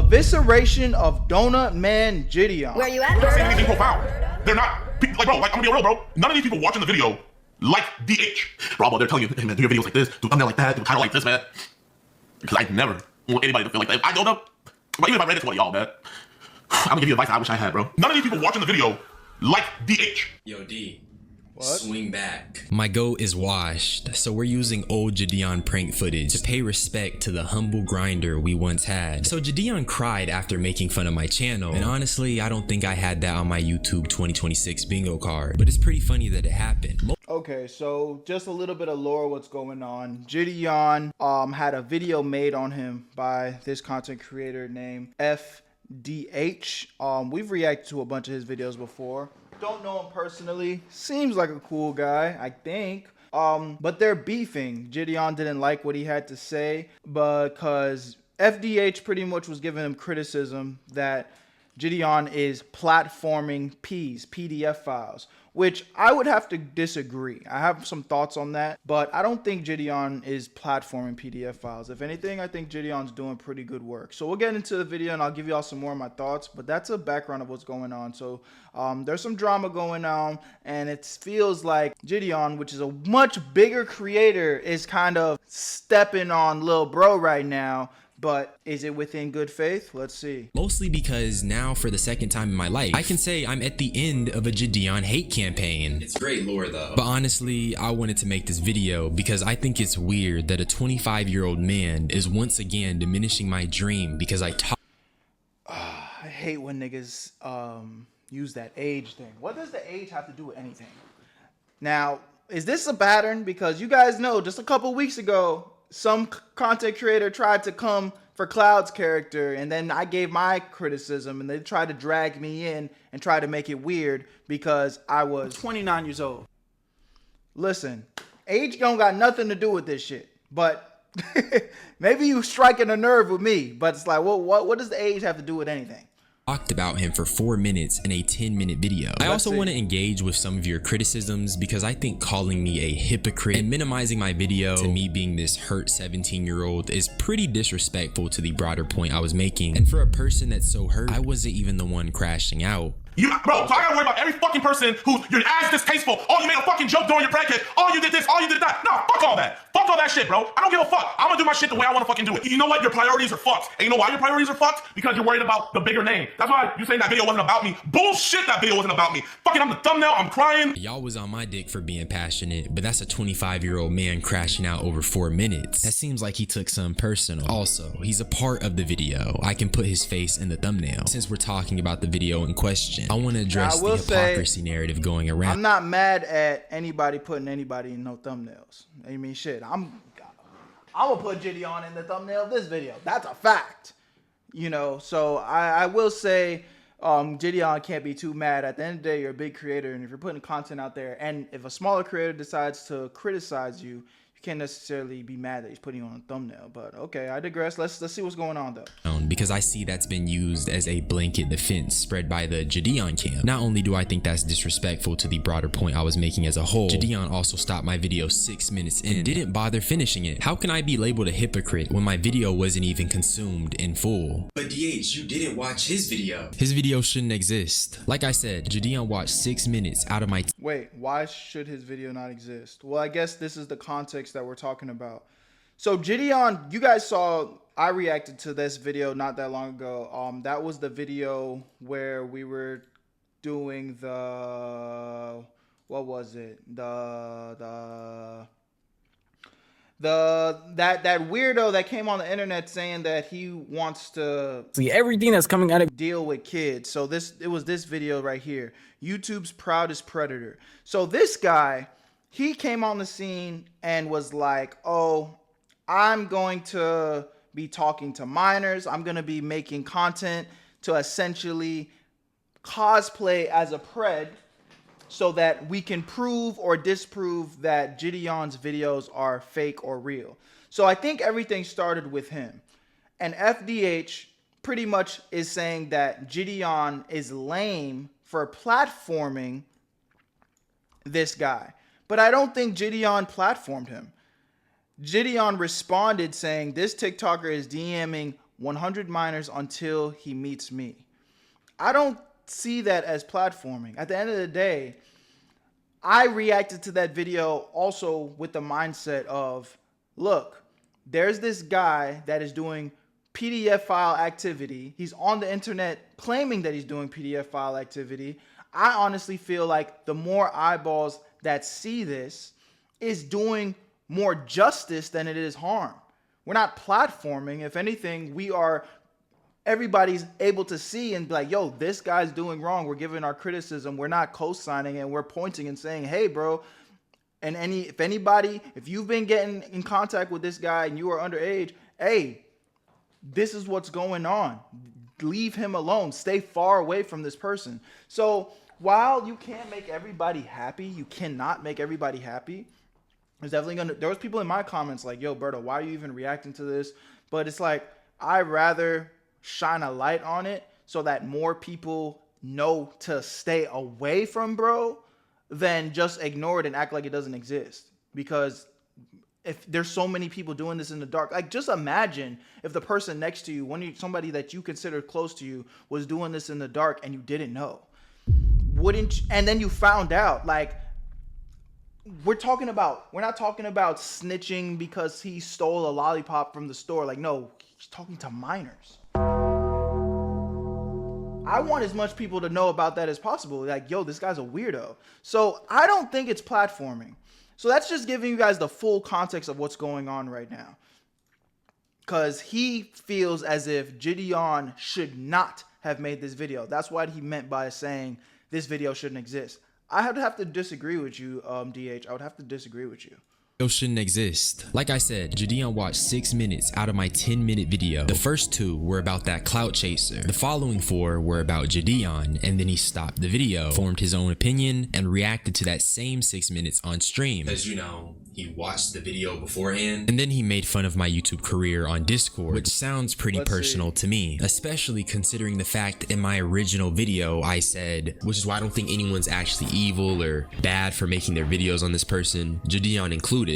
evisceration of Donut Man Jidion. Where you at, They're not saying Berto? anything profound. They're not, like, bro, like, I'm gonna be real, bro. None of these people watching the video like DH. Bro, they're telling you, hey, man, do your videos like this, do a thumbnail like that, do a title like this, man. Because I never want anybody to feel like that. I don't know. But even if I read it to one of y'all, man, I'm gonna give you advice I wish I had, bro. None of these people watching the video like DH. Yo, D. What? Swing back. My goat is washed, so we're using old Jidion prank footage to pay respect to the humble grinder we once had. So Jidion cried after making fun of my channel, and honestly, I don't think I had that on my YouTube 2026 bingo card, but it's pretty funny that it happened. Okay, so just a little bit of lore what's going on. Jidion had a video made on him by this content creator named FDH. We've reacted to a bunch of his videos before. Don't know him personally. Seems like a cool guy, I think. But they're beefing. Jidion didn't like what he had to say because FDH pretty much was giving him criticism that Jidion is platforming PDF files, which I would have to disagree. I have some thoughts on that, but I don't think Jidion is platforming PDF files. If anything, I think Jidion's doing pretty good work. So we'll get into the video and I'll give you all some more of my thoughts, but that's a background of what's going on. So there's some drama going on, and it feels like Jidion, which is a much bigger creator, is kind of stepping on Lil Bro right now. But is it within good faith? Let's see. Mostly because now, for the second time in my life, I can say I'm at the end of a Jidion hate campaign. It's great lore though. But honestly, I wanted to make this video because I think it's weird that a 25-year-old man is once again diminishing my dream because I talk. I hate when niggas use that age thing. What does the age have to do with anything? Now, is this a pattern? Because you guys know just a couple weeks ago, some content creator tried to come for Cloud's character, and then I gave my criticism, and they tried to drag me in and try to make it weird because I was 29 years old. Listen, age don't got nothing to do with this shit, but maybe you striking a nerve with me, but it's like, what does the age have to do with anything? Talked about him for 4 minutes in a 10-minute video. I also want to engage with some of your criticisms because I think calling me a hypocrite and minimizing my video to me being this hurt 17-year-old is pretty disrespectful to the broader point I was making. And for a person that's so hurt, I wasn't even the one crashing out. Bro, so I gotta worry about every fucking person who's your ass distasteful. Oh, you made a fucking joke during your prank. Oh, you did this. Oh, you did that. No, fuck all that. Fuck all that shit, bro. I don't give a fuck. I'm gonna do my shit the way I wanna fucking do it. You know what? Your priorities are fucked. And you know why your priorities are fucked? Because you're worried about the bigger name. That's why you're saying that video wasn't about me. Bullshit, that video wasn't about me. Fucking, I'm the thumbnail. I'm crying. Y'all was on my dick for being passionate, but that's a 25-year-old man crashing out over 4 minutes. That seems like he took some personal. Also, he's a part of the video. I can put his face in the thumbnail. Since we're talking about the video in question, I want to address the hypocrisy narrative going around. I'm not mad at anybody putting anybody in no thumbnails. I mean, shit, I'm gonna put Jidion in the thumbnail of this video. That's a fact, you know. So I will say, Jidion can't be too mad. At the end of the day, you're a big creator, and if you're putting content out there, and if a smaller creator decides to criticize you, you can't necessarily be mad that he's putting you on a thumbnail. But okay, I digress. Let's see what's going on though. Because I see that's been used as a blanket defense spread by the Jidion camp. Not only do I think that's disrespectful to the broader point I was making as a whole, Jidion also stopped my video 6 minutes in and didn't bother finishing it. How can I be labeled a hypocrite when my video wasn't even consumed in full? But DH, you didn't watch his video. His video shouldn't exist. Like I said, Jidion watched 6 minutes out of my Wait, why should his video not exist? Well, I guess this is the context that we're talking about. So Jidion, you guys saw, I reacted to this video not that long ago. That was the video where we were doing the, what was it? That weirdo that came on the internet saying that he wants to see everything that's coming out of deal with kids. So it was this video right here. YouTube's proudest predator. So this guy, he came on the scene and was like, oh, I'm going to be talking to minors. I'm going to be making content to essentially cosplay as a pred so that we can prove or disprove that Jidion's videos are fake or real. So I think everything started with him. And FDH pretty much is saying that Jidion is lame for platforming this guy. But I don't think Jidion platformed him. Jidion responded saying this TikToker is DMing 100 minors until he meets me. I don't see that as platforming. At the end of the day, I reacted to that video also with the mindset of, look, there's this guy that is doing PDF file activity. He's on the internet claiming that he's doing PDF file activity. I honestly feel like the more eyeballs that see this is doing more justice than it is harm. We're not platforming. If anything, everybody's able to see and be like, yo, this guy's doing wrong. We're giving our criticism. We're not co-signing and we're pointing and saying, hey, bro. And if you've been getting in contact with this guy and you are underage, hey, this is what's going on. Leave him alone. Stay far away from this person. So while you can't make everybody happy, you cannot make everybody happy. There was people in my comments like, yo, Berto, why are you even reacting to this? But it's like, I'd rather shine a light on it so that more people know to stay away from bro than just ignore it and act like it doesn't exist. Because if there's so many people doing this in the dark, like just imagine if the person next to you, somebody that you consider close to you, was doing this in the dark and you didn't know. And then you found out. Like, we're not talking about snitching because he stole a lollipop from the store. Like, no, he's talking to minors. I want as much people to know about that as possible. Like, yo, this guy's a weirdo. So I don't think it's platforming. So that's just giving you guys the full context of what's going on right now. Because he feels as if Jidion should not have made this video. That's what he meant by saying this video shouldn't exist. I would have to disagree with you, DH. I would have to disagree with you. Shouldn't exist. Like I said, Jidion watched 6 minutes out of my 10-minute video. The first 2 were about that clout chaser. The following 4 were about Jidion, and then he stopped the video, formed his own opinion, and reacted to that same 6 minutes on stream. As you know, he watched the video beforehand, and then he made fun of my YouTube career on Discord, which sounds pretty personal to me, especially considering the fact in my original video I said, which is why I don't think anyone's actually evil or bad for making their videos on this person, Jidion included.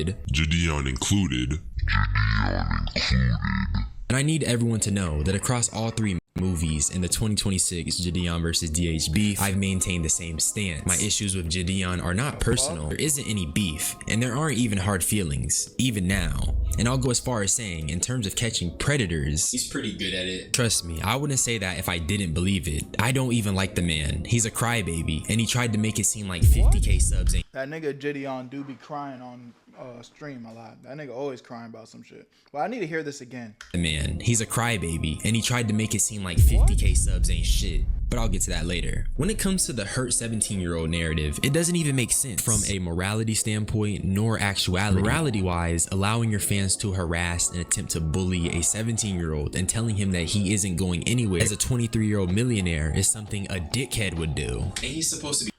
And I need everyone to know that across all 3 movies in the 2026 Jidion versus DH beef, I've maintained the same stance. My issues with Jidion are not personal. There isn't any beef, and there aren't even hard feelings, even now. And I'll go as far as saying, in terms of catching predators, he's pretty good at it. Trust me, I wouldn't say that if I didn't believe it. I don't even like the man. He's a crybaby, and he tried to make it seem like 50k subs ain't. That nigga Jidion do be crying on stream a lot. That nigga always crying about some shit. But I need to hear this again. Man, he's a crybaby, and he tried to make it seem like 50k subs ain't shit. But I'll get to that later. When it comes to the hurt 17-year-old narrative, it doesn't even make sense from a morality standpoint nor actuality. Morality-wise, allowing your fans to harass and attempt to bully a 17-year-old and telling him that he isn't going anywhere as a 23-year-old millionaire is something a dickhead would do. And he's supposed to be.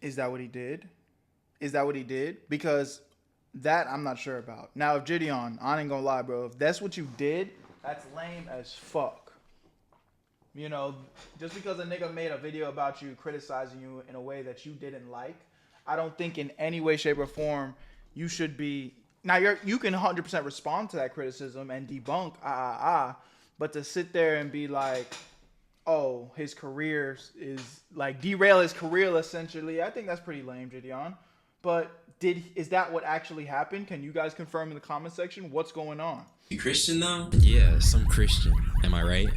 Is that what he did? Because that I'm not sure about. Now, if Jidion, I ain't gonna lie, bro, if that's what you did, that's lame as fuck. You know, just because a nigga made a video about you criticizing you in a way that you didn't like, I don't think in any way, shape, or form you should be. Now, you can 100% respond to that criticism and debunk, but to sit there and be like, oh, his career is like derail his career essentially, I think that's pretty lame, Jidion. But is that what actually happened? Can you guys confirm in the comment section what's going on? You Christian though? Yeah, some Christian. Am I right?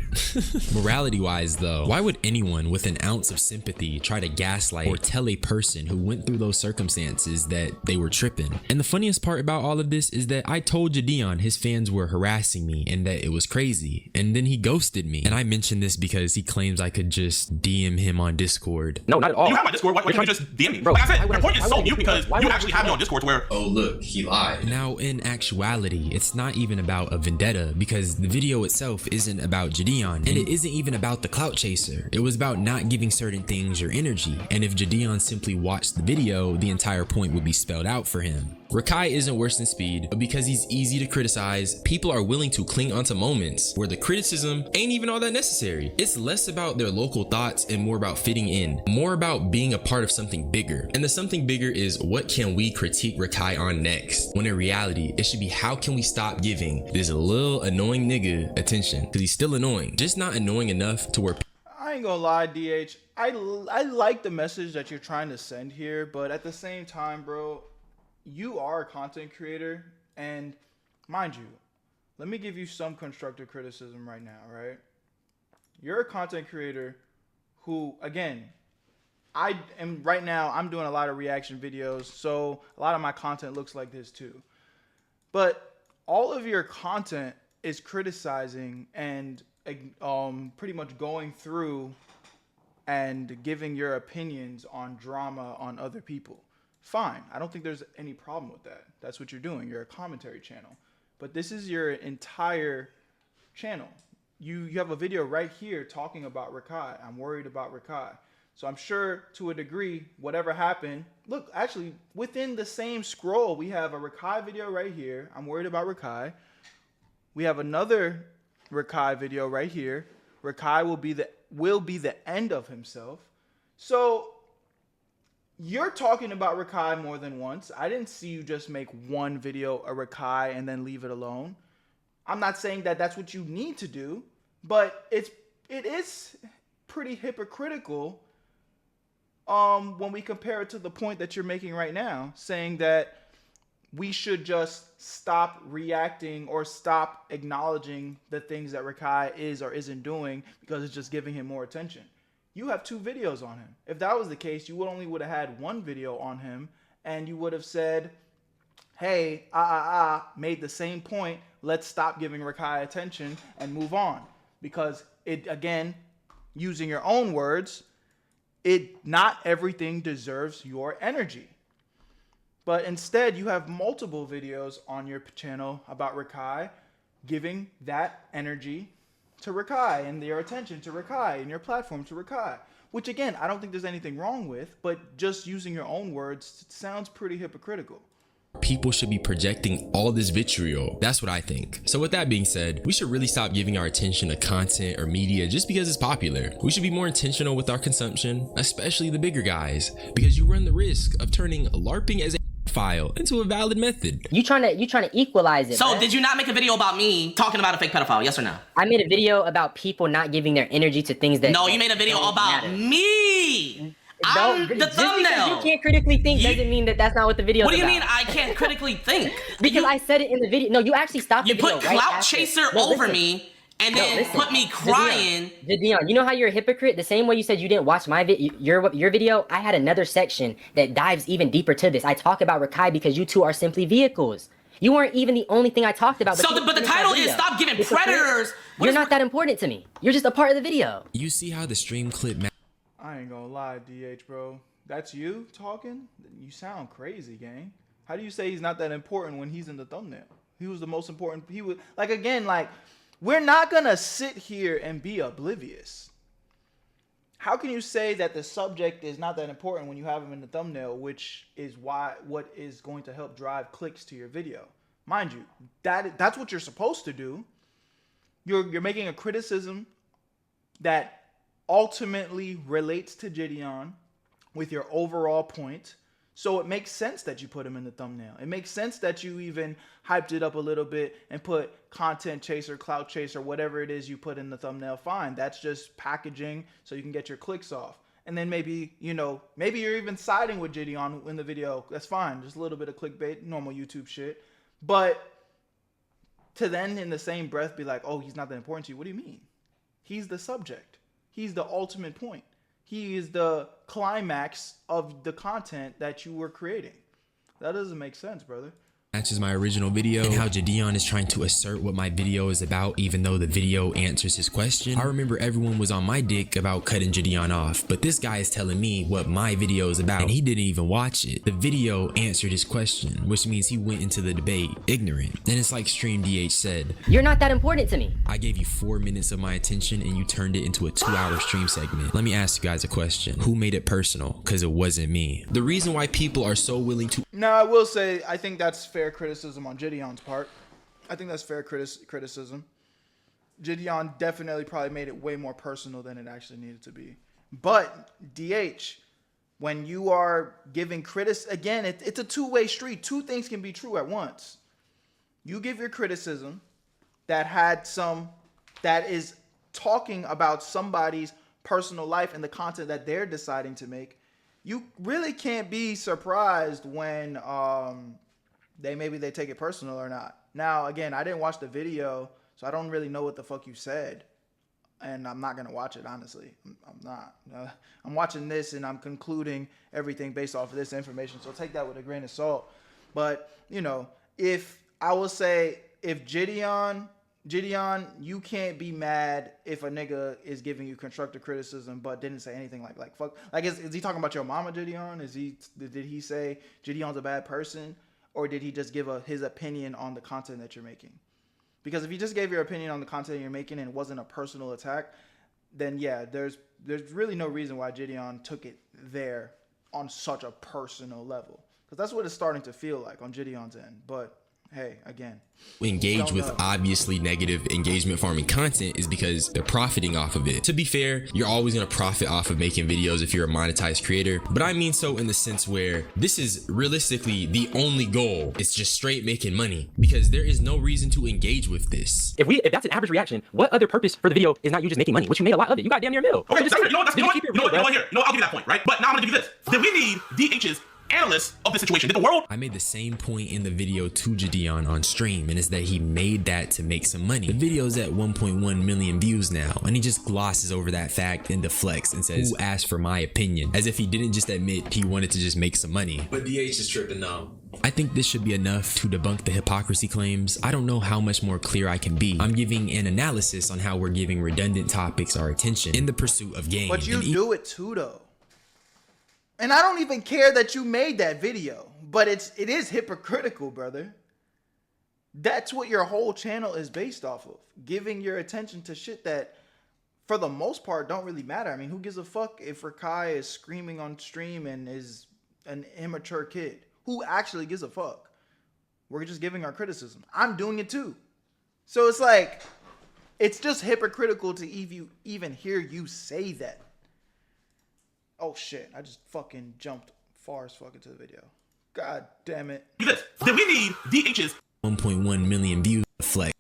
Morality wise though, why would anyone with an ounce of sympathy try to gaslight or tell a person who went through those circumstances that they were tripping? And the funniest part about all of this is that I told Jidion his fans were harassing me and that it was crazy, and then he ghosted me. And I mentioned this because he claims I could just DM him on Discord. No, not at all. You have my Discord. Why can't you just DM me? Bro, like I said, your point is so mute because you actually have me on Discord where, oh look, he lied. Now in actuality, it's not even about a vendetta because the video itself isn't about Jidion, and it isn't even about the clout chaser. It was about not giving certain things your energy, and if Jidion simply watched the video, the entire point would be spelled out for him. Rakai isn't worse than Speed, but because he's easy to criticize, people are willing to cling onto moments where the criticism ain't even all that necessary. It's less about their local thoughts and more about fitting in, more about being a part of something bigger. And the something bigger is what can we critique Rakai on next? When in reality, it should be how can we stop giving this little annoying nigga attention? Because he's still annoying, just not annoying enough to where I ain't gonna lie, DH. I like the message that you're trying to send here, but at the same time, bro, you are a content creator, and mind you, let me give you some constructive criticism right now, right? You're a content creator who, again, I am right now, I'm doing a lot of reaction videos, so a lot of my content looks like this too. But all of your content is criticizing and pretty much going through and giving your opinions on drama on other people. Fine. I don't think there's any problem with that. That's what you're doing. You're a commentary channel. But this is your entire channel. You have a video right here talking about Rakai. I'm worried about Rakai. So I'm sure to a degree, whatever happened, look, actually, within the same scroll, we have a Rakai video right here. I'm worried about Rakai. We have another Rakai video right here. Rakai will be the end of himself. So you're talking about Rakai more than once. I didn't see you just make one video a Rakai and then leave it alone. I'm not saying that that's what you need to do, but it is pretty hypocritical when we compare it to the point that you're making right now, saying that we should just stop reacting or stop acknowledging the things that Rakai is or isn't doing because it's just giving him more attention. You have 2 videos on him. If that was the case, you would have had 1 video on him and you would have said, hey, made the same point. Let's stop giving Rakai attention and move on. Because it, again, using your own words, not everything deserves your energy. But instead, you have multiple videos on your channel about Rakai, giving that energy to Rakai and your attention to Rakai and your platform to Rakai. Which, again, I don't think there's anything wrong with, but just using your own words sounds pretty hypocritical. people should be projecting all this vitriol. That's what I think. So with that being said, we should really stop giving our attention to content or media just because it's popular. We should be more intentional with our consumption, especially the bigger guys, because you run the risk of turning LARPing as a file into a valid method. You trying to equalize it. So man. did you not make a video about me talking about a fake pedophile? Yes or no? I made a video about people not giving their energy to things that. No, you made a video about me. I'm the just thumbnail. Because you can't critically think doesn't mean that that's not what the video is What do you about. mean I can't critically think? Because I said it in the video. No, you actually stopped the You video put right Clout after. Chaser No, over listen. me and then put me crying. Jidion, you know how you're a hypocrite? The same way you said you didn't watch my your video, I had another section that dives even deeper to this. I talk about Rakai because you two are simply vehicles. You weren't even the only thing I talked about. But the title is Stop Giving Predators. You're not that important to me. You're just a part of the video. You see how the stream clip I ain't gonna lie, DH, bro. That's you talking? You sound crazy, gang. How do you say he's not that important when he's in the thumbnail? He was the most important. He was we're not gonna sit here and be oblivious. How can you say that the subject is not that important when you have him in the thumbnail, which is what is going to help drive clicks to your video? Mind you, that's what you're supposed to do. You're making a criticism that ultimately relates to Jidion with your overall point. So it makes sense that you put him in the thumbnail. It makes sense that you even hyped it up a little bit and put content chaser, clout chaser, whatever it is you put in the thumbnail. Fine. That's just packaging so you can get your clicks off. And then maybe you're even siding with Jidion in the video. That's fine. Just a little bit of clickbait, normal YouTube shit. But to then in the same breath be like, oh, he's not that important to you. What do you mean? He's the subject. He's the ultimate point. He is the climax of the content that you were creating. That doesn't make sense, brother. matches my original video, and how Jidion is trying to assert what my video is about even though the video answers his question. I remember everyone was on my dick about cutting Jidion off, but this guy is telling me what my video is about and he didn't even watch it. The video answered his question, which means he went into the debate ignorant. And it's like Stream DH said, You're not that important to me. I gave you 4 minutes of my attention and you turned it into a 2-hour stream segment. Let me ask you guys a question. Who made it personal? Because it wasn't me. The reason why people are so willing to... Now, I will say, I think that's fair criticism on Jidion's part. I think that's fair criticism. Jidion definitely probably made it way more personal than it actually needed to be. But, DH, when you are giving again, it's a two-way street. Two things can be true at once. You give your criticism that is talking about somebody's personal life and the content that they're deciding to make. You really can't be surprised when they take it personal or not. Now, again, I didn't watch the video, so I don't really know what the fuck you said. And I'm not going to watch it, honestly. I'm not. I'm watching this and I'm concluding everything based off of this information. So take that with a grain of salt. But, you know, if Jidion, you can't be mad if a nigga is giving you constructive criticism but didn't say anything like fuck. Like, is he talking about your mama, Jidion? Did he say Jidion's a bad person? Or did he just give his opinion on the content that you're making? Because if you just gave your opinion on the content you're making and it wasn't a personal attack, then yeah, there's really no reason why Jidion took it there on such a personal level. Because that's what it's starting to feel like on Jidion's end. But hey, again, engage with obviously negative engagement farming content is because they're profiting off of it. To be fair, you're always going to profit off of making videos if you're a monetized creator, but I mean so in the sense where this is realistically the only goal. It's just straight making money because there is no reason to engage with this. If that's an average reaction, what other purpose for the video is not you just making money, which you made a lot of it? You got damn near a mil. Okay, you know what, here. No, I'll give you that point, right? But now I'm gonna give you this. Did we need DH's analysts of the situation? Did the world? I made the same point in the video to Jidion on stream, and it's that he made that to make some money. The video's at 1.1 million views now, and he just glosses over that fact and deflects and says, who asked for my opinion? As if he didn't just admit he wanted to just make some money. But DH is tripping now. I think this should be enough to debunk the hypocrisy claims. I don't know how much more clear I can be. I'm giving an analysis on how we're giving redundant topics our attention in the pursuit of gain. But you do it too, though. And I don't even care that you made that video, but it is hypocritical, brother. That's what your whole channel is based off of. Giving your attention to shit that, for the most part, don't really matter. I mean, who gives a fuck if Rakai is screaming on stream and is an immature kid? Who actually gives a fuck? We're just giving our criticism. I'm doing it too. So it's like, it's just hypocritical to even hear you say that. Oh shit, I just fucking jumped far as fuck into the video. God damn it. Did we need DH's 1.1 million views flex?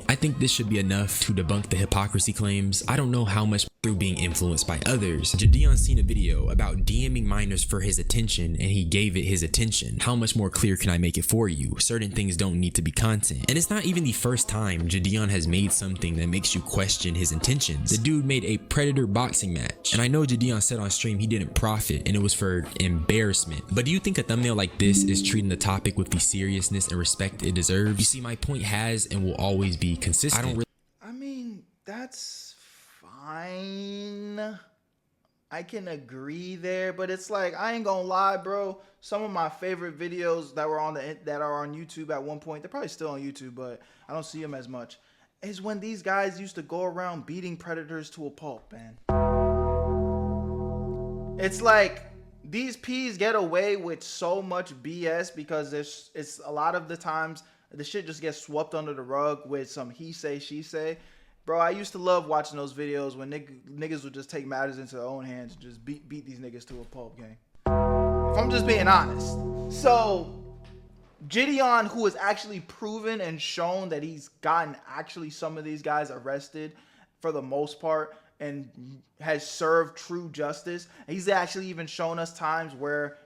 I think this should be enough to debunk the hypocrisy claims. I don't know how much through being influenced by others. Jidion seen a video about DMing minors for his attention and he gave it his attention. How much more clear can I make it for you? Certain things don't need to be content. And it's not even the first time Jidion has made something that makes you question his intentions. The dude made a Predator boxing match. And I know Jidion said on stream he didn't profit and it was for embarrassment. But do you think a thumbnail like this is treating the topic with the seriousness and respect it deserves? You see, my point has and will always be consistent. I mean, that's fine. I can agree there, but it's like, I ain't gonna lie, bro. Some of my favorite videos that are on YouTube at one point, they're probably still on YouTube, but I don't see them as much, is when these guys used to go around beating predators to a pulp, man. It's like, these P's get away with so much BS because it's a lot of the times the shit just gets swept under the rug with some he say, she say. Bro, I used to love watching those videos when niggas would just take matters into their own hands and just beat these niggas to a pulp, gang. If I'm just being honest. So, Jidion, who has actually proven and shown that he's gotten actually some of these guys arrested for the most part and has served true justice. And he's actually even shown us times where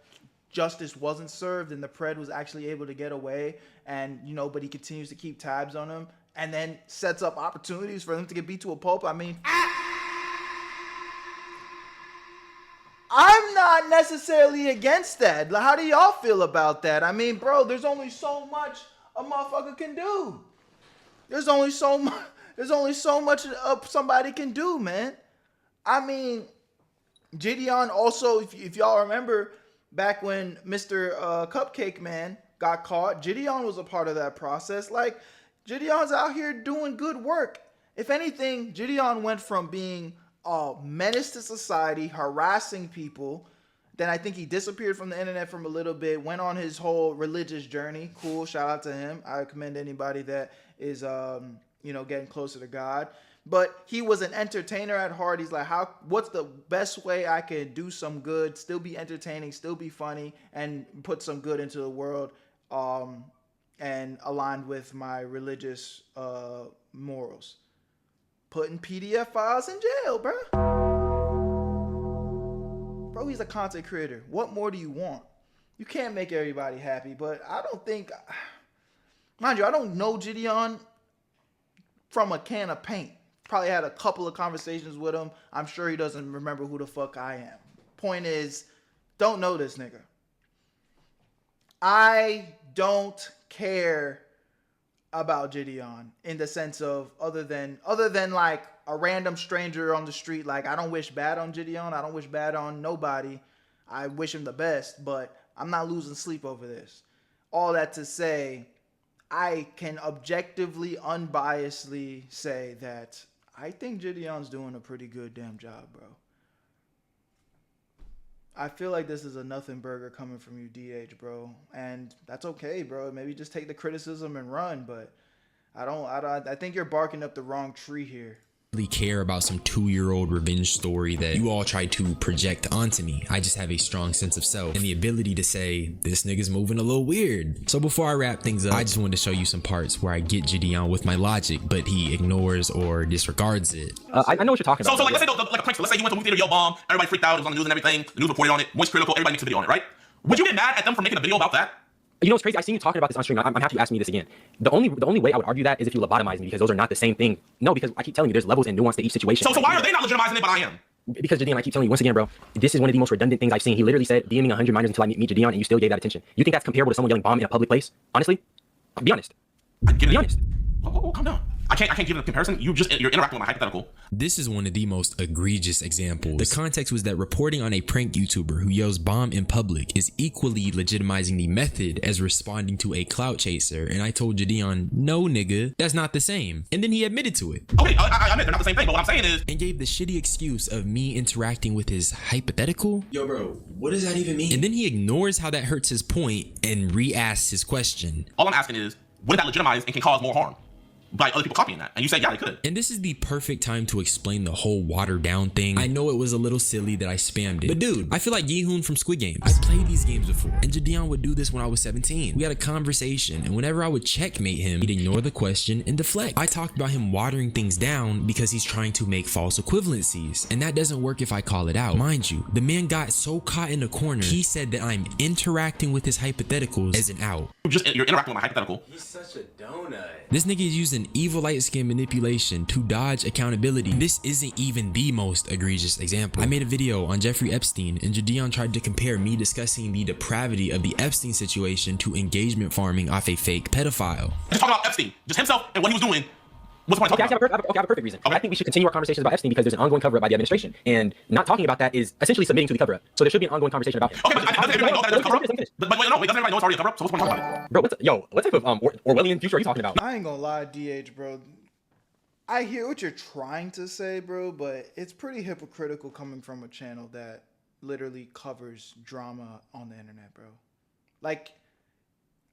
justice wasn't served and the Pred was actually able to get away, and but he continues to keep tabs on him and then sets up opportunities for them to get beat to a pulp. I mean, I'm not necessarily against that. How do y'all feel about that? I mean, bro, there's only so much a motherfucker can do. There's only so much. There's only so much somebody can do, man. I mean, Jidion also, if y'all remember, back when Mr. Cupcake Man got caught, Jidion was a part of that process. Like, Jidion's out here doing good work. If anything, Jidion went from being a menace to society, harassing people. Then I think he disappeared from the internet for a little bit, went on his whole religious journey. Cool, shout out to him. I commend anybody that is, getting closer to God. But he was an entertainer at heart. He's like, what's the best way I can do some good, still be entertaining, still be funny, and put some good into the world, and aligned with my religious morals. Putting PDF files in jail, bro. Bro, he's a content creator. What more do you want? You can't make everybody happy, but I don't think, mind you, I don't know Jidion from a can of paint. Probably had a couple of conversations with him. I'm sure he doesn't remember who the fuck I am. Point is, don't know this nigga. I don't care about Jidion in the sense of other than like a random stranger on the street. Like, I don't wish bad on Jidion. I don't wish bad on nobody. I wish him the best, but I'm not losing sleep over this. All that to say, I can objectively, unbiasedly say that I think Jidion's doing a pretty good damn job, bro. I feel like this is a nothing burger coming from you, DH, bro. And that's okay, bro. Maybe just take the criticism and run, but I think you're barking up the wrong tree here. Really care about some 2-year-old revenge story that you all try to project onto me. I just have a strong sense of self and the ability to say, this nigga's moving a little weird. So before I wrap things up, I just wanted to show you some parts where I get Jidion with my logic, but he ignores or disregards it. I know what you're talking about. So like, let's say like a prankster. Let's say you went to a movie theater, yo bomb, everybody freaked out, it was on the news and everything, the news reported on it, Moist Critical, everybody makes a video on it, right? Would you get mad at them for making a video about that? You know what's crazy? I seen you talking about this on stream. I'm happy you asked me this again. The only way I would argue that is if you lobotomize me, because those are not the same thing. No, because I keep telling you there's levels and nuance to each situation. So why are they not legitimizing it, but I am? Because Jidion, I keep telling you once again, bro, this is one of the most redundant things I've seen. He literally said, DMing 100 minors until I meet Jidion, and you still gave that attention. You think that's comparable to someone yelling bomb in a public place? Honestly? Be honest. Be honest. Oh, calm down. I can't give it a comparison. You're interacting with my hypothetical. This is one of the most egregious examples. The context was that reporting on a prank YouTuber who yells bomb in public is equally legitimizing the method as responding to a clout chaser, and I told Jidion, no nigga, that's not the same. And then he admitted to it. Okay, I admit they're not the same thing, but what I'm saying is... And gave the shitty excuse of me interacting with his hypothetical. Yo bro, what does that even mean? And then he ignores how that hurts his point and re-asks his question. All I'm asking is, would that legitimize and can cause more harm by other people copying that? And you say, yeah, they could. And this is the perfect time to explain the whole watered down thing. I know it was a little silly that I spammed it, but dude, I feel like Gi-hoon from Squid Games. I played these games before, and Jidion would do this when I was 17. We had a conversation, and whenever I would checkmate him, he'd ignore the question and deflect. I talked about him watering things down because he's trying to make false equivalencies, and that doesn't work if I call it out. Mind you, the man got so caught in the corner, he said that I'm interacting with his hypotheticals as an out. You're interacting with my hypothetical. He's such a donut. This nigga is using evil light skin manipulation to dodge accountability. This isn't even the most egregious example. I made a video on Jeffrey Epstein, and Jidion tried to compare me discussing the depravity of the Epstein situation to engagement farming off a fake pedophile. Just talking about Epstein, just himself and what he was doing. What's the point of Okay, I talking about? have a perfect reason. Okay. I think we should continue our conversations about Epstein because there's an ongoing cover-up by the administration, and not talking about that is essentially submitting to the cover-up. So there should be an ongoing conversation about him. Okay, but doesn't everybody know that it's a cover-up? But wait, no, doesn't everybody know it's already a cover-up? So what's the point of talking about it? Bro, what type of Orwellian future are you talking about? I ain't gonna lie, DH, bro. I hear what you're trying to say, bro, but it's pretty hypocritical coming from a channel that literally covers drama on the internet, bro. Like,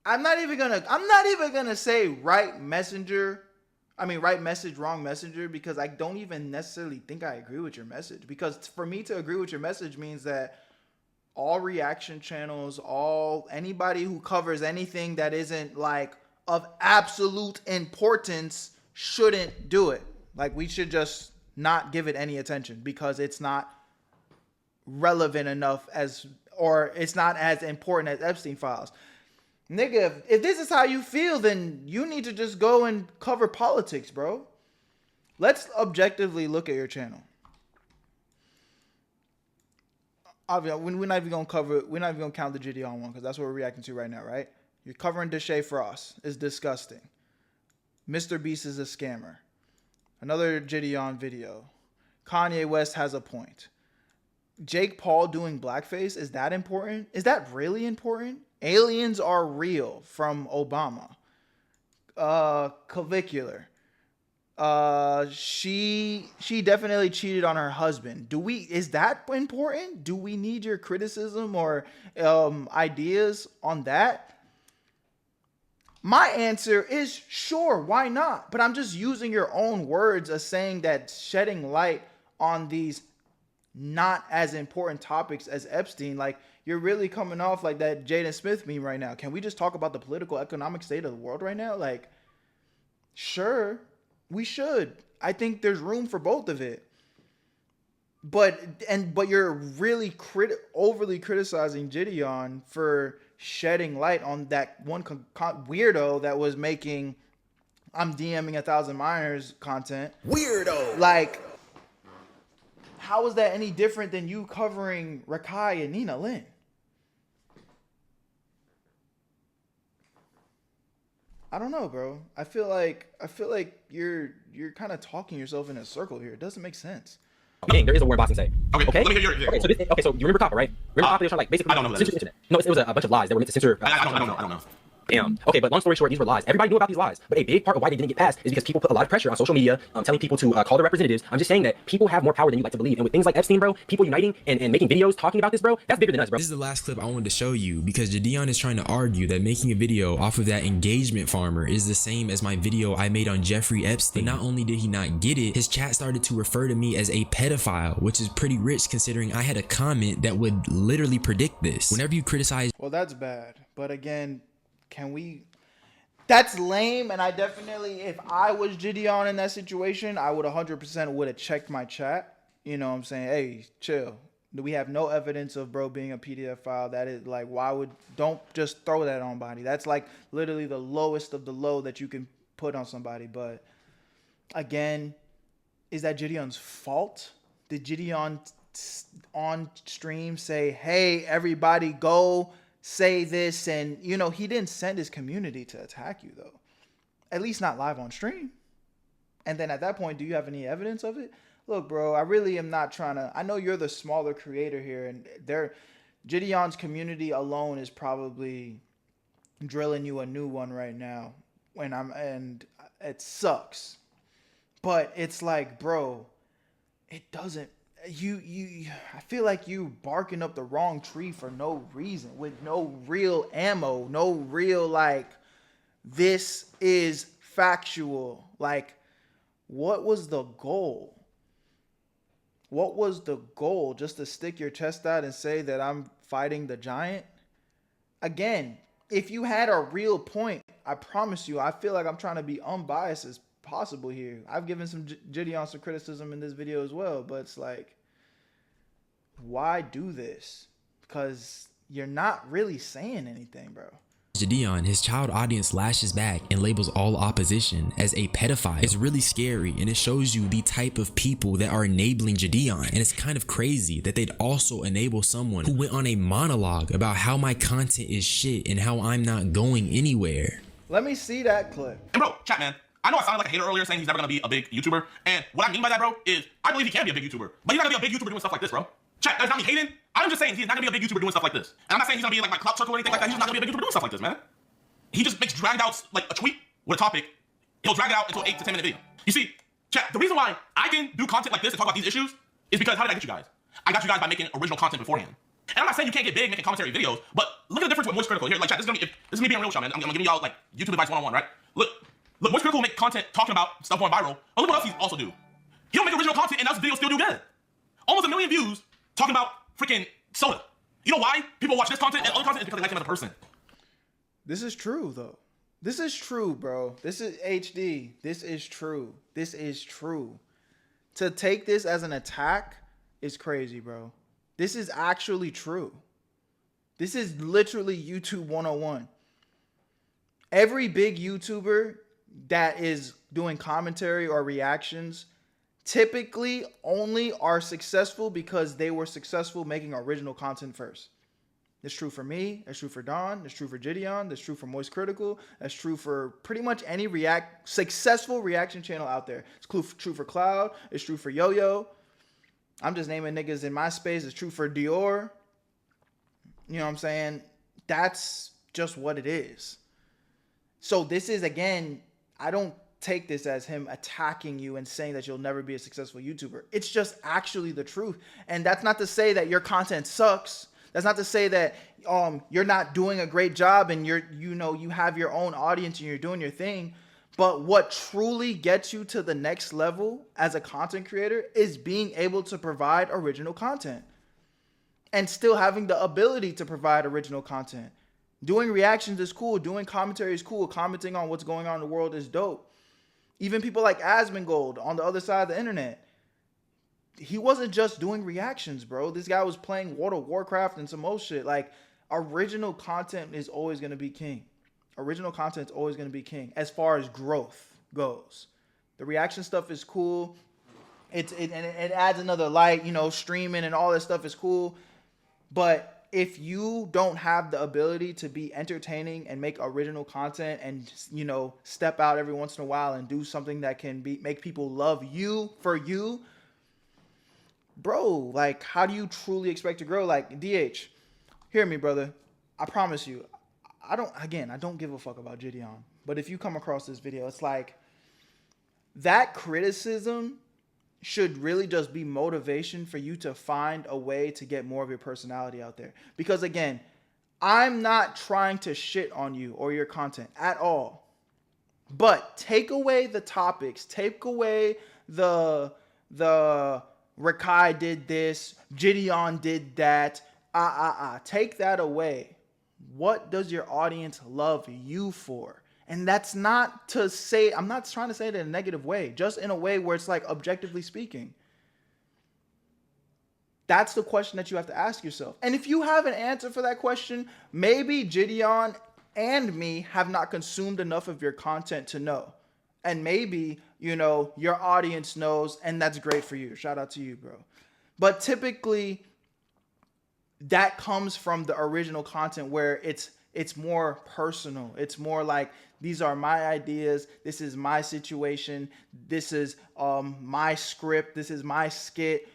I'm not even gonna say right message, wrong messenger, because I don't even necessarily think I agree with your message. Because for me to agree with your message means that all reaction channels, anybody who covers anything that isn't like of absolute importance shouldn't do it. Like, we should just not give it any attention because it's not relevant enough or it's not as important as Epstein files. Nigga, if this is how you feel, then you need to just go and cover politics, bro. Let's objectively look at your channel. obviously, we're not even gonna count the Jidion one because that's what we're reacting to right now, right? You're covering Deshae for us. It's disgusting. Mr. Beast is a scammer. Another Jidion video. Kanye West has a point. Jake Paul doing blackface, is that important? Is that really important? Aliens are real from Obama. Clavicular. She definitely cheated on her husband. Is that important? Do we need your criticism or ideas on that? My answer is sure, why not? But I'm just using your own words as saying that shedding light on these not as important topics as Epstein, like you're really coming off like that Jaden Smith meme right now. Can we just talk about the political economic state of the world right now? Like, sure, we should. I think there's room for both of it. But you're really overly criticizing Jidion for shedding light on that one weirdo that was making I'm DMing 1,000 minors content. Weirdo. Like, how is that any different than you covering Rakai and Nina Lynn? I don't know, bro. I feel like you're kind of talking yourself in a circle here. It doesn't make sense. Dang, there is a war in Boston say. Okay, let me hear your. Okay, so you remember Copper, right? Remember Copper? They were trying to, like, basically I don't know censor the internet. No, it was a bunch of lies that were meant to censor. I don't know. Damn. Okay, but long story short, these were lies. Everybody knew about these lies, but a big part of why they didn't get passed is because people put a lot of pressure on social media, telling people to call their representatives. I'm just saying that people have more power than you like to believe, and with things like Epstein, bro, people uniting and making videos talking about this, bro, that's bigger than us, bro. This is the last clip I wanted to show you because Jidion is trying to argue that making a video off of that engagement farmer is the same as my video I made on Jeffrey Epstein. But not only did he not get it, his chat started to refer to me as a pedophile, which is pretty rich considering I had a comment that would literally predict this. Whenever you criticize, well, that's bad. But again, that's lame, and I definitely, if I was Jidion in that situation, I would 100% would have checked my chat. You know what I'm saying? Hey, chill. We have no evidence of bro being a PDF file. That is like, don't just throw that on body. That's like literally the lowest of the low that you can put on somebody. But again, is that Jidion's fault? Did Jidion on stream say, hey, everybody go say this? And you know, he didn't send his community to attack you though, at least not live on stream. And then at that point, do you have any evidence of it? Look, bro, I really am not trying to, I know you're the smaller creator here, and Jidion's community alone is probably drilling you a new one right now and it sucks. But it's like, bro, it doesn't, I feel like you barking up the wrong tree for no reason, with no real ammo, no real, like, this is factual. Like, what was the goal? What was the goal? Just to stick your chest out and say that I'm fighting the giant? Again, if you had a real point, I promise you, I feel like I'm trying to be unbiased as possible here. I've given some Jidion some criticism in this video as well, but it's like, why do this? Because you're not really saying anything, bro. Jidion, his child audience lashes back and labels all opposition as a pedophile. It's really scary, and it shows you the type of people that are enabling Jidion. And it's kind of crazy that they'd also enable someone who went on a monologue about how my content is shit and how I'm not going anywhere. Let me see that clip. And bro, chat, man, I know I sounded like a hater earlier saying he's never gonna be a big YouTuber, and what I mean by that, bro, is I believe he can be a big YouTuber, but he's not gonna be a big YouTuber doing stuff like this, bro. Chat, that's not me hating. I'm just saying he's not gonna be a big YouTuber doing stuff like this. And I'm not saying he's gonna be like my clout circle or anything like that. He's just not gonna be a big YouTuber doing stuff like this, man. He just makes dragged out, like, a tweet with a topic. He'll drag it out into an 8 to 10 minute video. You see, chat, the reason why I can do content like this and talk about these issues is because how did I get you guys? I got you guys by making original content beforehand. And I'm not saying you can't get big making commentary videos, but look at the difference with Moist Critical. Here, like, chat, this is me being real, man. I'm giving y'all, like, YouTube advice 101, right? Look, Moist Critical will make content talking about stuff going viral. But look what else he also do. He don't make original content and those videos still do good. Almost 1 million views talking about freaking soda. You know why people watch this content and other content? Is because they like him as a person. This is true, though. This is true, bro. This is HD. This is true. This is true. To take this as an attack is crazy, bro. This is actually true. This is literally YouTube 101. Every big YouTuber that is doing commentary or reactions typically only are successful because they were successful making original content first. That's true for me. That's true for Don. That's true for Jidion. That's true for Moist Critical. That's true for pretty much any successful reaction channel out there. It's true for Cloud. It's true for Yo-Yo. I'm just naming niggas in my space. It's true for Dior. You know what I'm saying? That's just what it is. So this is, again, I don't take this as him attacking you and saying that you'll never be a successful YouTuber. It's just actually the truth. And that's not to say that your content sucks. That's not to say that you're not doing a great job and you have your own audience and you're doing your thing. But what truly gets you to the next level as a content creator is being able to provide original content and still having the ability to provide original content. Doing reactions is cool. Doing commentary is cool. Commenting on what's going on in the world is dope. Even people like Asmongold on the other side of the internet, he wasn't just doing reactions, bro. This guy was playing World of Warcraft and some old shit. Like, original content is always going to be king. Original content is always going to be king as far as growth goes. The reaction stuff is cool. It adds another light, streaming and all that stuff is cool. But if you don't have the ability to be entertaining and make original content and, step out every once in a while and do something that can make people love you for you, bro, like, how do you truly expect to grow? Like, DH, hear me, brother. I promise you, I don't give a fuck about Jidion. But if you come across this video, it's like, that criticism should really just be motivation for you to find a way to get more of your personality out there. Because again, I'm not trying to shit on you or your content at all. But take away the topics, take away the Rakai did this, Jidion did that, take that away. What does your audience love you for? And that's not to say, I'm not trying to say it in a negative way, just in a way where it's like objectively speaking. That's the question that you have to ask yourself. And if you have an answer for that question, maybe Jidion and me have not consumed enough of your content to know. And maybe, your audience knows, and that's great for you. Shout out to you, bro. But typically, that comes from the original content where it's more personal. It's more like, these are my ideas. This is my situation. This is my script. This is my skit,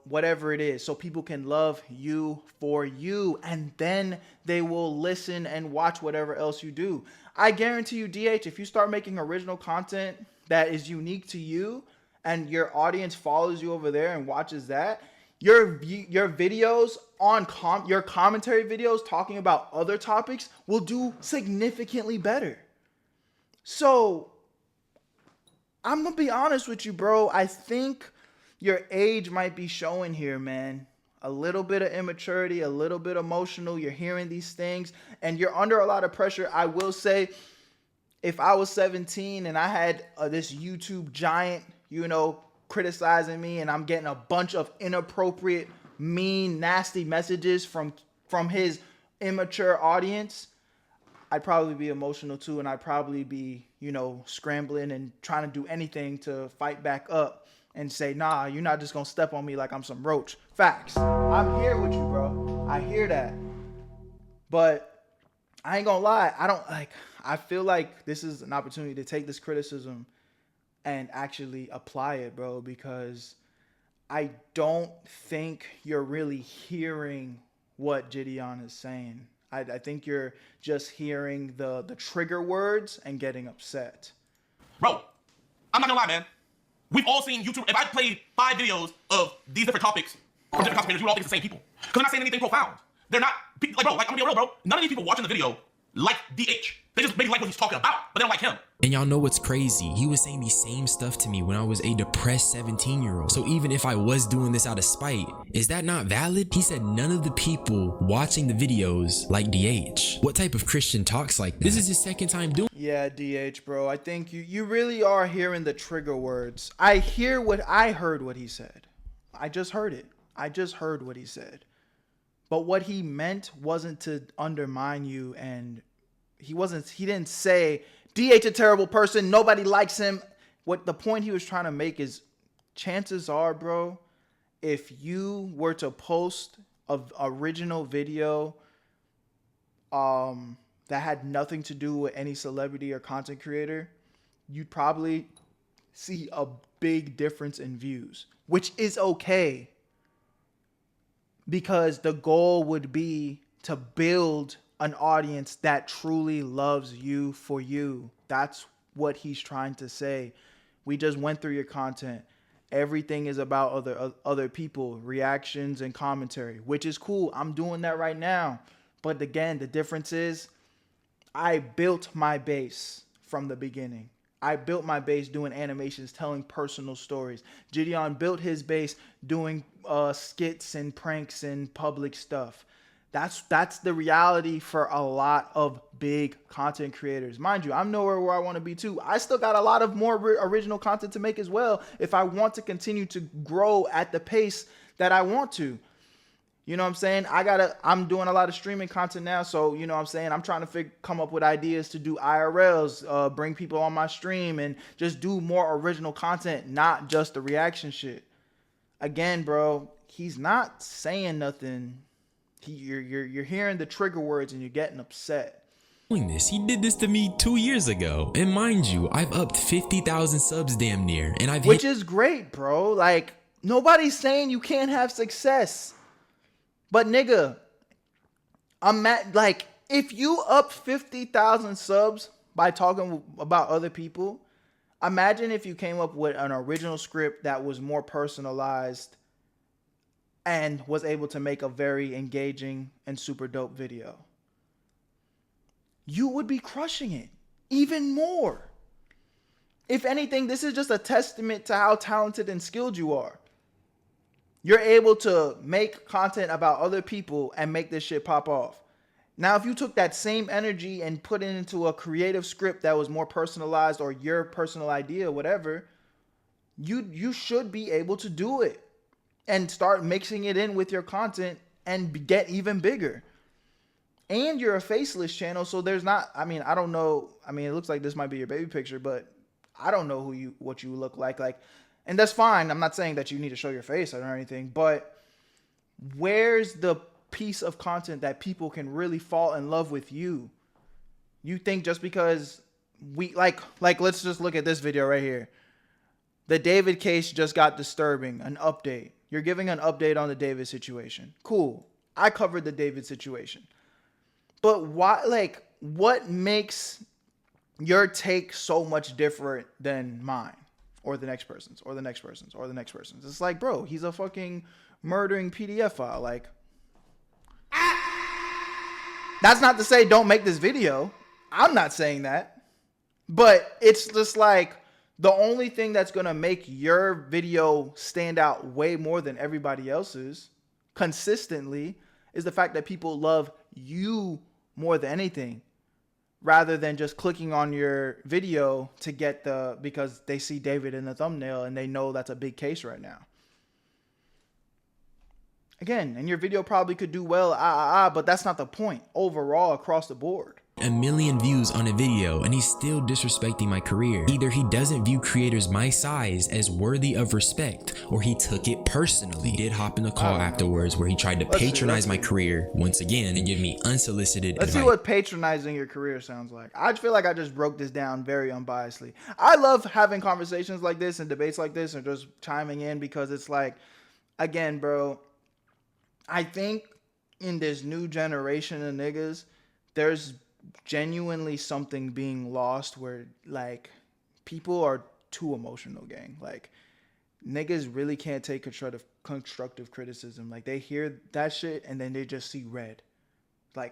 whatever it is. So people can love you for you, and then they will listen and watch whatever else you do. I guarantee you, DH, if you start making original content that is unique to you and your audience follows you over there and watches that, your videos on your commentary videos talking about other topics will do significantly better. So I'm gonna be honest with you, bro. I think your age might be showing here, man. A little bit of immaturity, a little bit emotional. You're hearing these things and you're under a lot of pressure. I will say, if I was 17 and I had this YouTube giant, criticizing me, and I'm getting a bunch of inappropriate, mean, nasty messages from his immature audience, I'd probably be emotional too, and I'd probably be, scrambling and trying to do anything to fight back up and say, nah, you're not just gonna step on me like I'm some roach. Facts. I'm here with you, bro. I hear that. But I ain't gonna lie, I feel like this is an opportunity to take this criticism and actually apply it, bro, because I don't think you're really hearing what Jidion is saying. I think you're just hearing the trigger words and getting upset. Bro, I'm not gonna lie, man. We've all seen YouTube. If I played 5 videos of these different topics from different commentators, you would all think it's the same people. Because they're not saying anything profound. They're not, I'm gonna be real, bro. None of these people watching the video like DH. They just maybe like what he's talking about, but they don't like him. And y'all know what's crazy? He was saying the same stuff to me when I was a depressed 17-year-old. So even if I was doing this out of spite, is that not valid? He said none of the people watching the videos like DH. What type of Christian talks like that? This is his second time doing. Yeah, DH, bro. I think you really are hearing the trigger words. I heard what he said. I just heard it. I just heard what he said. But what he meant wasn't to undermine you, and he didn't say DH a terrible person, nobody likes him. What the point he was trying to make is chances are, bro, if you were to post an original video that had nothing to do with any celebrity or content creator, you'd probably see a big difference in views, which is okay, because the goal would be to build an audience that truly loves you for you. That's what he's trying to say. We just went through your content. Everything is about other people, reactions and commentary, which is cool. I'm doing that right now. But again, the difference is I built my base from the beginning. I built my base doing animations, telling personal stories. Jidion built his base doing skits and pranks and public stuff. That's the reality for a lot of big content creators. Mind you, I'm nowhere where I want to be too. I still got a lot of more original content to make as well if I want to continue to grow at the pace that I want to. You know what I'm saying? I'm doing a lot of streaming content now, so you know what I'm saying? I'm trying to come up with ideas to do IRLs, bring people on my stream and just do more original content, not just the reaction shit. Again, bro, he's not saying nothing. You're hearing the trigger words and you're getting upset. This. He did this to me 2 years ago. And mind you, I've upped 50,000 subs damn near. And Which is great, bro. Like, nobody's saying you can't have success. But nigga, if you up 50,000 subs by talking about other people, imagine if you came up with an original script that was more personalized and was able to make a very engaging and super dope video. You would be crushing it even more. If anything, this is just a testament to how talented and skilled you are. You're able to make content about other people and make this shit pop off. Now, if you took that same energy and put it into a creative script that was more personalized or your personal idea, whatever, you should be able to do it and start mixing it in with your content and get even bigger. And you're a faceless channel, so there's not, I don't know. It looks like this might be your baby picture, but I don't know what you look like. And that's fine. I'm not saying that you need to show your face or anything, but where's the piece of content that people can really fall in love with you? You think just because we let's just look at this video right here. The David case just got disturbing, an update. You're giving an update on the David situation. Cool. I covered the David situation. But why, what makes your take so much different than mine? Or the next person's, or the next person's, or the next person's. It's like, bro, he's a fucking murdering PDF file. That's not to say don't make this video. I'm not saying that. But it's just like, the only thing that's going to make your video stand out way more than everybody else's consistently is the fact that people love you more than anything, rather than just clicking on your video to get because they see David in the thumbnail and they know that's a big case right now. Again, and your video probably could do well, but that's not the point overall across the board. A million views on a video and he's still disrespecting my career. Either he doesn't view creators my size as worthy of respect, or he took it personally. He did hop in the call afterwards where he tried to patronize my career once again and give me unsolicited advice. Let's see what patronizing your career sounds like. I feel like I just broke this down very unbiasedly. I love having conversations like this and debates like this and just chiming in, because it's like, again, bro, I think in this new generation of niggas, there's genuinely something being lost where people are too emotional, gang. Niggas really can't take constructive criticism. They hear that shit and then they just see red.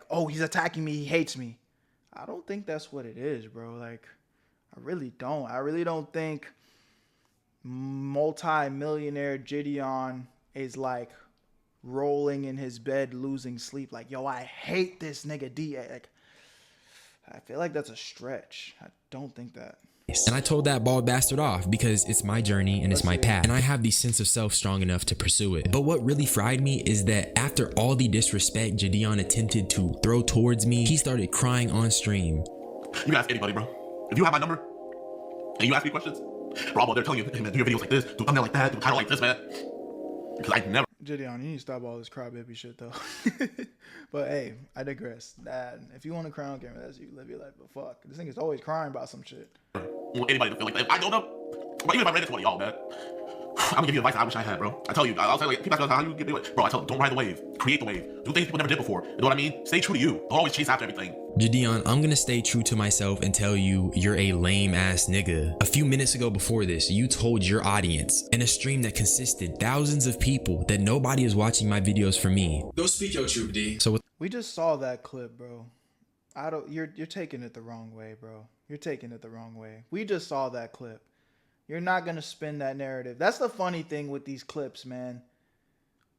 Oh, he's attacking me, he hates me. I don't think that's what it is, bro. I really don't. I really don't think multi-millionaire Jidion is rolling in his bed losing sleep yo, I hate this nigga D. I feel like that's a stretch. I don't think that. And I told that bald bastard off because it's my journey and it's my path, and I have the sense of self strong enough to pursue it. But what really fried me is that after all the disrespect Jidion attempted to throw towards me, he started crying on stream. You can ask anybody, bro. If you have my number and you ask me questions, Bro, I'm out there telling you, hey, man, do your videos like this, do a thumbnail like that, do a title like this, man. Because I never. Jidion, you need to stop all this crybaby shit though. But hey, I digress. If you want a crown camera, that's you. Live your life. But fuck, this nigga's always crying about some shit. Want anybody to feel like that. I don't know. But even if I ran into one of y'all, man, I'm gonna give you advice I wish I had, bro. I tell you, I'll say like people ask me how you do it, bro. I tell them, don't ride the wave, create the wave, do things people never did before. You know what I mean? Stay true to you. Don't always chase after everything. Jidion, I'm gonna stay true to myself and tell you you're a lame ass nigga. A few minutes ago before this, you told your audience in a stream that consisted thousands of people that nobody is watching my videos for me. Go speak your truth, D. So We just saw that clip, bro. You're taking it the wrong way, bro. You're taking it the wrong way. We just saw that clip. You're not gonna spin that narrative. That's the funny thing with these clips, man.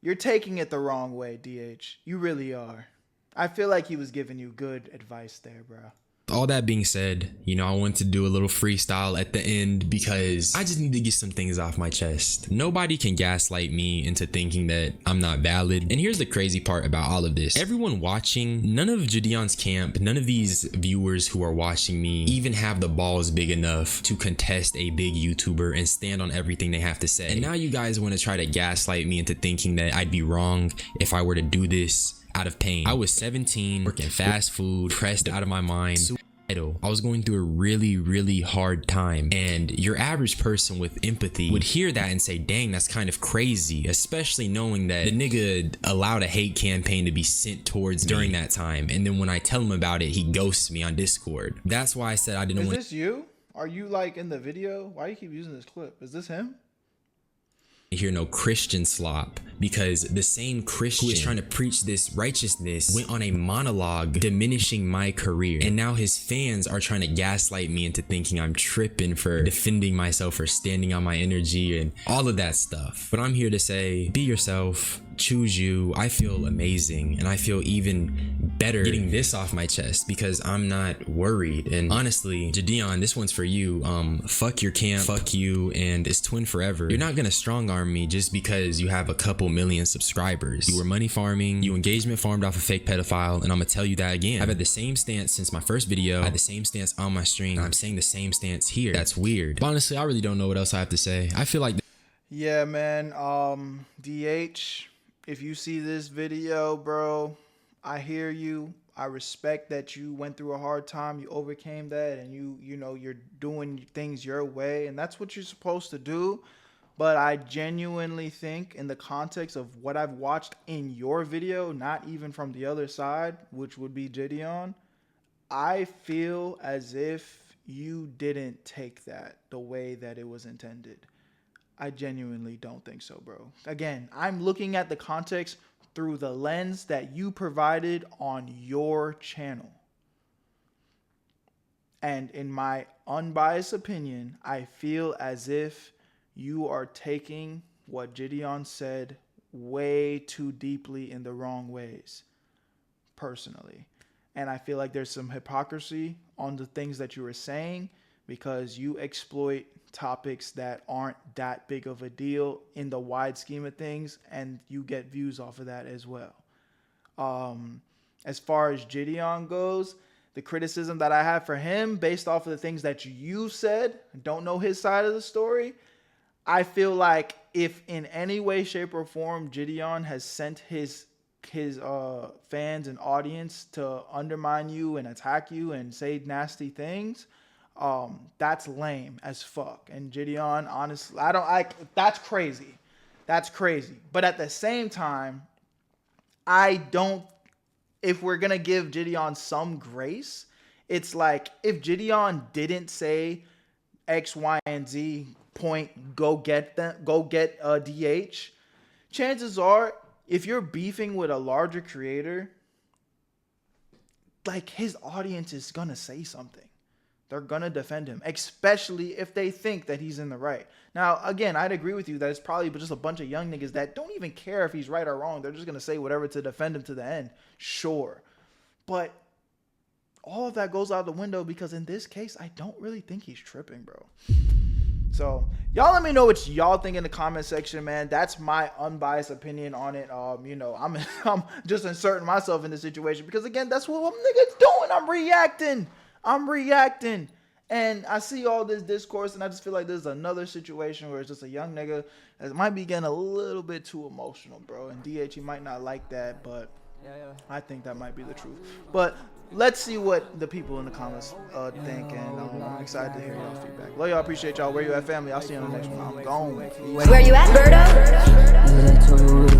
You're taking it the wrong way, DH. You really are. I feel like he was giving you good advice there, bro. all that being said, you know, I want to do a little freestyle at the end because I just need to get some things off my chest. Nobody can gaslight me into thinking that I'm not valid. And here's the crazy part about all of this. Everyone watching, none of Jidion's camp, none of these viewers who are watching me even have the balls big enough to contest a big YouTuber and stand on everything they have to say. And now you guys want to try to gaslight me into thinking that I'd be wrong if I were to do this out of pain. I was 17, working fast food, pressed out of my mind. I was going through a really hard time, and your average person with empathy would hear that and say, dang, that's kind of crazy, especially knowing that the nigga allowed a hate campaign to be sent towards during that time, and then when I tell him about it, he ghosts me on Discord. That's why I said I didn't want. Is this you? Are you like in the video? Why do you keep using this clip? Is this him? Hear no Christian slop, because the same Christian who is trying to preach this righteousness went on a monologue diminishing my career, and now his fans are trying to gaslight me into thinking I'm tripping for defending myself or standing on my energy and all of that stuff. But I'm here to say, be yourself, choose you. I feel amazing, and I feel even better getting this off my chest because I'm not worried. And honestly, Jidion, this one's for you. Fuck your camp, fuck you, and it's twin forever. You're not gonna strong arm me just because you have a couple million subscribers. You were money farming, you engagement farmed off a fake pedophile, and I'm gonna tell you that again. I've had the same stance since my first video. I had the same stance on my stream, and I'm saying the same stance here. That's weird. But honestly, I really don't know what else I have to say. I feel like yeah, man. DH, if you see this video, bro, I hear you. I respect that you went through a hard time, you overcame that, and you know, you're doing things your way, and that's what you're supposed to do. But I genuinely think, in the context of what I've watched in your video, not even from the other side, which would be Jidion, I feel as if you didn't take that the way that it was intended. I genuinely don't think so, bro. Again, I'm looking at the context through the lens that you provided on your channel. And in my unbiased opinion, I feel as if you are taking what Jidion said way too deeply in the wrong ways, personally. And I feel like there's some hypocrisy on the things that you were saying because you exploit topics that aren't that big of a deal in the wide scheme of things, and you get views off of that as well. As far as Jidion goes, the criticism that I have for him based off of the things that you said, don't know his side of the story, I feel like if in any way, shape, or form Jidion has sent his fans and audience to undermine you and attack you and say nasty things, that's lame as fuck. And Jidion, honestly, that's crazy. That's crazy. But at the same time, if we're gonna give Jidion some grace, it's like if Jidion didn't say X, Y, and Z point, go get DH, chances are, if you're beefing with a larger creator, like, his audience is gonna say something. They're gonna defend him, especially if they think that he's in the right. Now, again, I'd agree with you that it's probably just a bunch of young niggas that don't even care if he's right or wrong. They're just gonna say whatever to defend him to the end. Sure. But all of that goes out the window because in this case, I don't really think he's tripping, bro. So y'all let me know what y'all think in the comment section, man. That's my unbiased opinion on it. You know, I'm just inserting myself in the situation because, again, that's what I'm niggas doing. I'm reacting. And I see all this discourse, and I just feel like there's another situation where it's just a young nigga that might be getting a little bit too emotional, bro. And DH, he might not like that, but I think that might be the truth. But let's see what the people in the comments think, and I'm excited to hear y'all feedback. Love y'all, appreciate y'all. Where you at, family? I'll see you on the next one. I'm gone. Where you at, Berto?